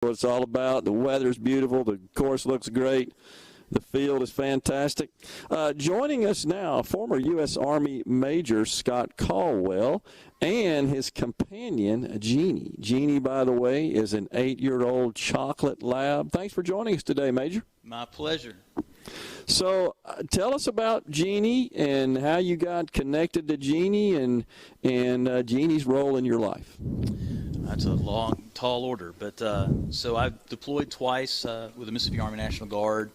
what it's all about. The weather's beautiful. The course looks great. The field is fantastic. Joining us now, former U.S. Army Major Scott Caldwell and his companion, Jeannie. Jeannie, by the way, is an 8-year-old chocolate lab. Thanks for joining us today, Major. My pleasure. So tell us about Jeannie and how you got connected to Jeannie and Jeannie's role in your life. That's a long, tall order. But so I've deployed twice with the Mississippi Army National Guard.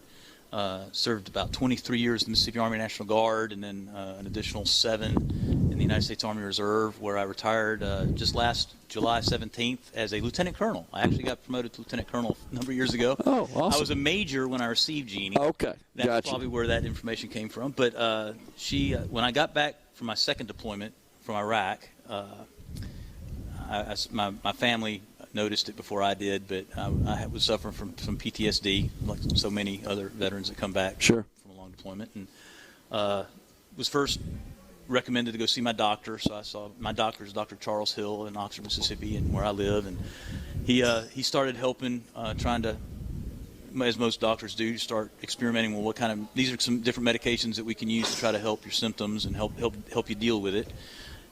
Served about 23 years in the Mississippi Army National Guard, and then an additional 7 in the United States Army Reserve, where I retired just last July 17th as a lieutenant colonel. I actually got promoted to lieutenant colonel a number of years ago. Oh, awesome. I was a major when I received Jeannie. Okay, That's gotcha. probably where that information came from. But when I got back from my second deployment from Iraq, my family noticed it before I did, but I was suffering from PTSD, like so many other veterans that come back Sure. from a long deployment, and was first recommended to go see my doctor. So I saw my doctor is Dr. Charles Hill in Oxford, Mississippi, and where I live, and he started helping, trying to, as most doctors do, start experimenting with what kind of, these are some different medications that we can use to try to help your symptoms and help you deal with it,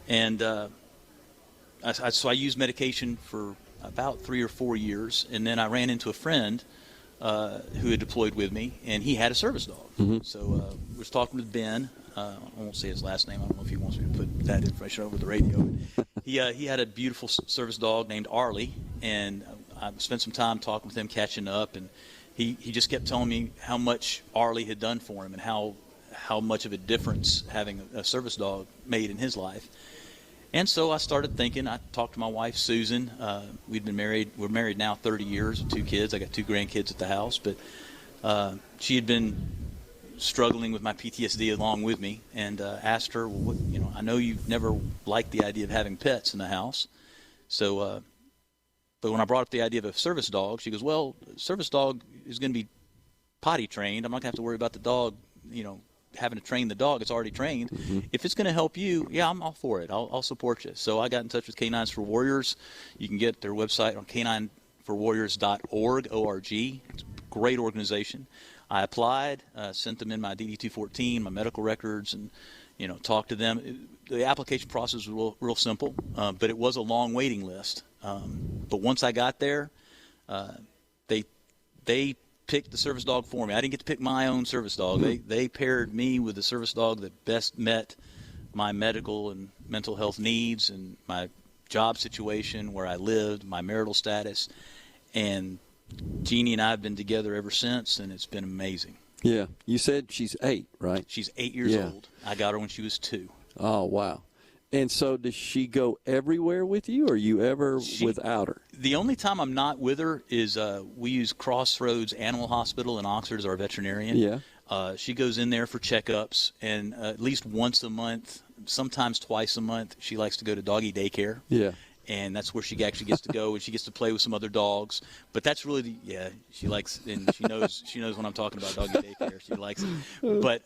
and so I used medication for about 3 or 4 years, and then I ran into a friend who had deployed with me, and he had a service dog. Mm-hmm. So I was talking with Ben. I won't say his last name. I don't know if he wants me to put that information over the radio. He had a beautiful service dog named Arlie, and I spent some time talking with him, catching up, and he just kept telling me how much Arlie had done for him and how much of a difference having a service dog made in his life. And so I started thinking. I talked to my wife, Susan. We'd been married. We're married now 30 years with 2 kids. I got 2 grandkids at the house. But she had been struggling with my PTSD along with me, and asked her, well, I know you've never liked the idea of having pets in the house. So, but when I brought up the idea of a service dog, she goes, well, service dog is going to be potty trained. I'm not going to have to worry about the dog, having to train the dog. It's already trained. Mm-hmm. If it's going to help you, yeah, I'm all for it. I'll support you. So I got in touch with Canines for Warriors. You can get their website on canineforwarriors.org, O-R-G. It's a great organization. I applied, sent them in my DD-214, my medical records, and talked to them. The application process was real simple, but it was a long waiting list. But once I got there, they picked the service dog for me. I didn't get to pick my own service dog. They paired me with the service dog that best met my medical and mental health needs and my job situation, where I lived, my marital status. And Jeannie and I have been together ever since, and it's been amazing. Yeah. You said she's 8, right? She's 8 years old. I got her when she was 2. Oh, wow. And so does she go everywhere with you, or are you ever without her? The only time I'm not with her is we use Crossroads Animal Hospital in Oxford as our veterinarian. Yeah. She goes in there for checkups, and at least once a month, sometimes twice a month, she likes to go to doggy daycare. Yeah. And that's where she actually gets to go, and she gets to play with some other dogs. But that's really she likes, and she knows when I'm talking about doggy daycare. She likes it. But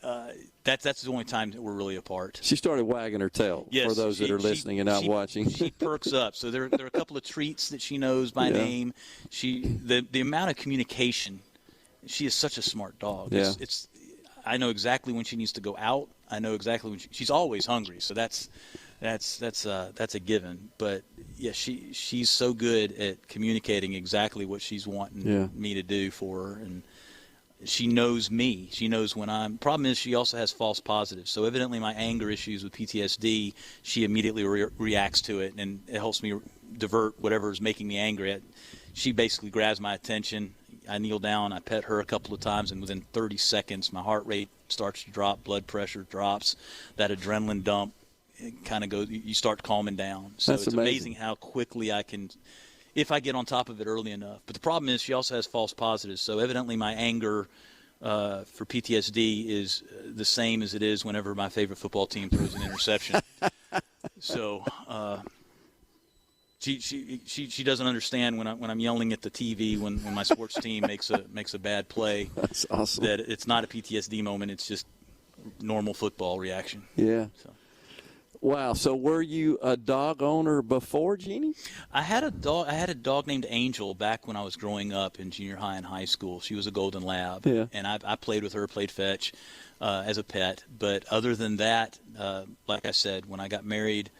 that's the only time that we're really apart. She started wagging her tail, for those that are listening and not watching. She perks up. So there are a couple of treats that she knows by name. The amount of communication. She is such a smart dog. Yeah. I know exactly when she needs to go out. I know exactly when she's always hungry. So that's a given. But yeah, she's so good at communicating exactly what she's wanting me to do for her, and she knows me. She knows when I'm. Problem is, she also has false positives. So evidently, my anger issues with PTSD, she immediately reacts to it, and it helps me divert whatever is making me angry. She basically grabs my attention. I kneel down, I pet her a couple of times, and within 30 seconds, my heart rate starts to drop, blood pressure drops, that adrenaline dump kind of goes, you start calming down. So it's amazing how quickly I can, if I get on top of it early enough. But the problem is she also has false positives. So evidently my anger for PTSD is the same as it is whenever my favorite football team throws an interception. So she doesn't understand when I'm yelling at the TV when my sports team makes a bad play. That's awesome. That it's not a PTSD moment. It's just normal football reaction. Yeah. So. Wow. So were you a dog owner before, Jeannie? I had a dog named Angel back when I was growing up in junior high and high school. She was a golden lab, Yeah. and I played with her, played fetch as a pet. But other than that, like I said, when I got married,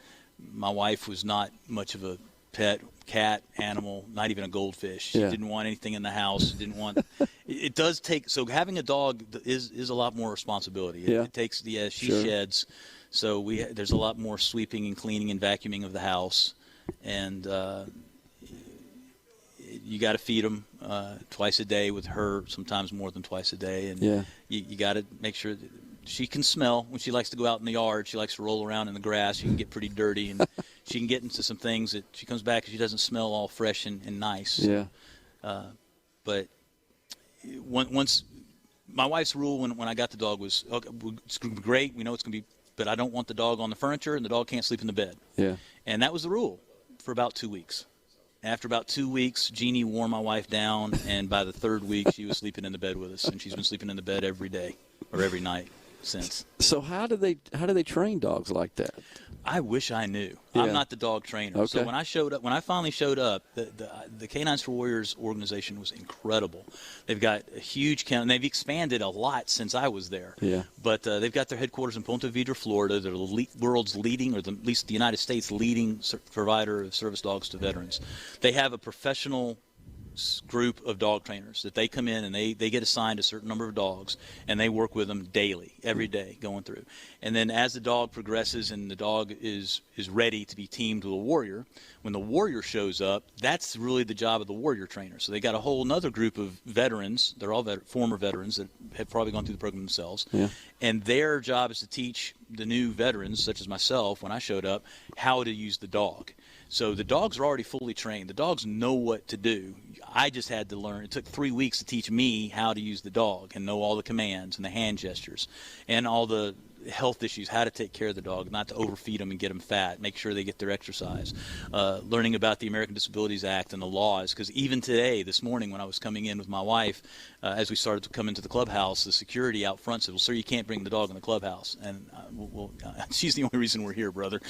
my wife was not much of a pet, cat, animal, not even a goldfish. She Yeah. didn't want anything in the house. Didn't want. It does take. So having a dog is a lot more responsibility. Yeah. It takes she Sure. sheds. So there's a lot more sweeping and cleaning and vacuuming of the house, and you got to feed them twice a day with her, sometimes more than twice a day, and Yeah. you got to make sure that she can smell. When she likes to go out in the yard, she likes to roll around in the grass. She can get pretty dirty, and she can get into some things that she comes back and she doesn't smell all fresh and nice. Yeah. But once my wife's rule when I got the dog was, okay, it's going to be great. We know it's going to be, but I don't want the dog on the furniture, and the dog can't sleep in the bed. Yeah. And that was the rule for about 2 weeks. After about 2 weeks, Jeannie wore my wife down, and by the third week, she was sleeping in the bed with us, and she's been sleeping in the bed every day or every night since. So how do they train dogs like that? I wish I knew. Yeah. I'm not the dog trainer. Okay. So when I finally showed up, the Canines for Warriors organization was incredible. They've got a huge count, and they've expanded a lot since I was there. Yeah. But they've got their headquarters in Ponte Vedra, Florida. They're the world's leading, or at least the United States' leading provider of service dogs to veterans. They have a professional group of dog trainers that they come in and they get assigned a certain number of dogs, and they work with them daily, every day, going through. And then as the dog progresses and the dog is ready to be teamed with a warrior, when the warrior shows up, that's really the job of the warrior trainer. So they got a whole another group of veterans. They're all former veterans that have probably gone through the program themselves. Yeah. And their job is to teach the new veterans, such as myself when I showed up, how to use the dog. So the dogs are already fully trained. The dogs know what to do. I just had to learn. It took 3 weeks to teach me how to use the dog and know all the commands and the hand gestures and all the health issues, how to take care of the dog, not to overfeed them and get them fat, make sure they get their exercise, learning about the American Disabilities Act and the laws, because even today, this morning when I was coming in with my wife, as we started to come into the clubhouse, the security out front said, well, sir, you can't bring the dog in the clubhouse. And she's the only reason we're here, brother.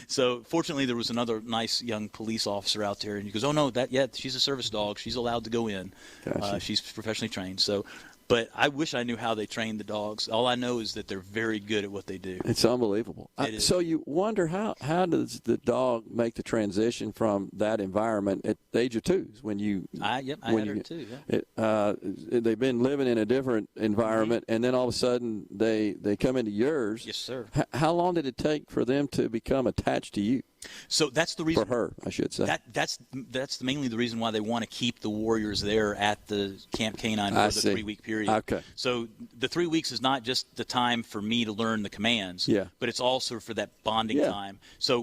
So fortunately, there was another nice young police officer out there, and he goes, oh, no, she's a service dog. She's allowed to go in. Gotcha. She's professionally trained. So. But I wish I knew how they train the dogs. All I know is that they're very good at what they do. It's unbelievable. It is. So you wonder how does the dog make the transition from that environment at the age of 2? I had her too. Yeah. They've been living in a different environment, and then all of a sudden they come into yours. Yes, sir. How long did it take for them to become attached to you? So that's the reason for her, I should say. That's mainly the reason why they want to keep the warriors there at the Camp Canine for the 3-week period. Okay. So the 3 weeks is not just the time for me to learn the commands, but it's also for that bonding time. So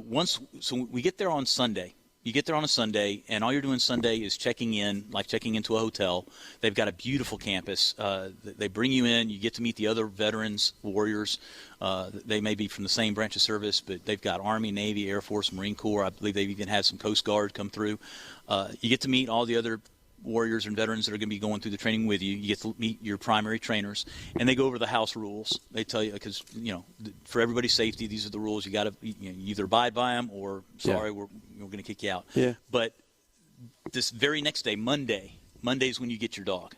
we get there on Sunday. You get there on a Sunday, and all you're doing Sunday is checking into a hotel. They've got a beautiful campus. They bring you in. You get to meet the other veterans, warriors. They may be from the same branch of service, but they've got Army, Navy, Air Force, Marine Corps. I believe they've even had some Coast Guard come through. You get to meet all the other warriors and veterans that are going to be going through the training with you. You get to meet your primary trainers, and they go over the house rules. They tell you, because for everybody's safety, these are the rules. You got to either abide by them, or sorry, we're going to kick you out. Yeah. But this very next day, Monday is when you get your dog,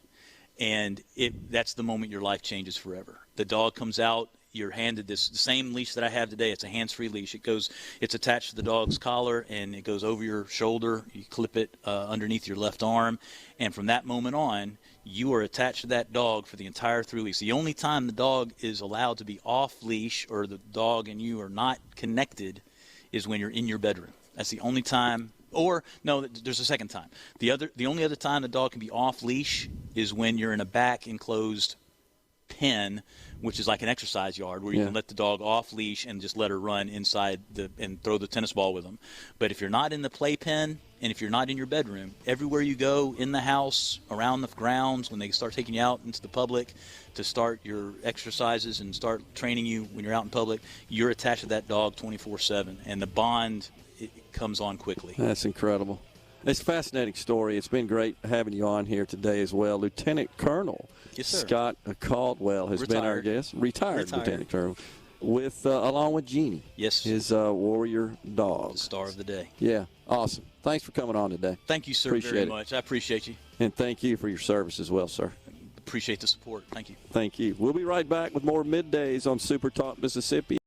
and that's the moment your life changes forever. The dog comes out. You're handed the same leash that I have today. It's a hands-free leash. It's attached to the dog's collar, and it goes over your shoulder. You clip it underneath your left arm, and from that moment on, you are attached to that dog for the entire 3 weeks. The only time the dog is allowed to be off leash, or the dog and you are not connected, is when you're in your bedroom. That's the only time. Or no, there's a second time. The only other time the dog can be off leash is when you're in a back enclosed pen, which is like an exercise yard, where you can let the dog off leash and just let her run inside and throw the tennis ball with them. But if you're not in the playpen, and if you're not in your bedroom, everywhere you go, in the house, around the grounds, when they start taking you out into the public to start your exercises and start training you when you're out in public, you're attached to that dog 24/7, and the bond, it comes on quickly. That's incredible. It's a fascinating story. It's been great having you on here today as well. Lieutenant Colonel Yes, sir. Scott Caldwell has been our guest. Retired. Lieutenant Colonel. with along with Jeannie. Yes. His warrior dog. The star of the day. Yeah, awesome. Thanks for coming on today. Thank you, sir, very much. I appreciate you. And thank you for your service as well, sir. Appreciate the support. Thank you. Thank you. We'll be right back with more Middays on Super Talk Mississippi.